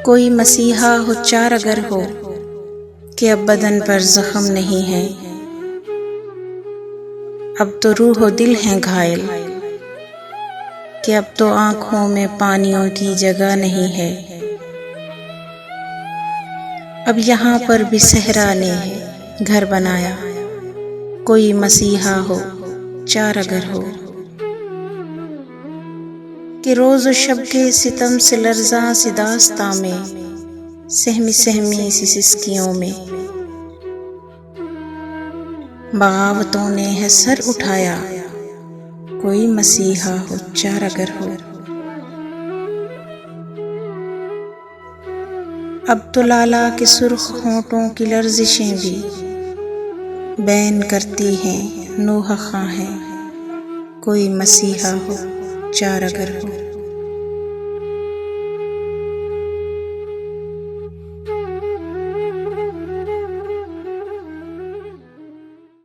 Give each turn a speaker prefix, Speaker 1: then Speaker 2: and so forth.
Speaker 1: कोई मसीहा हो चार अगर हो कि अब बदन पर जख्म नहीं है, अब तो रूह और दिल हैं घायल कि अब तो आँखों में पानियों की जगह नहीं है। अब यहाँ पर भी सहरा ने घर बनाया, कोई मसीहा हो चार अगर हो कि रोज़ शब के सितम से लर्ज़ां सी दास्तां में, सहमी सहमी सी सिसकियों में बगावतों ने है सर उठाया, कोई मसीहा हो चार अगर हो। अब तो लाला के सुर्ख होंठों की लर्जिशें भी बैन करती हैं नोहा खां हैं, कोई मसीहा हो चार अगर हो।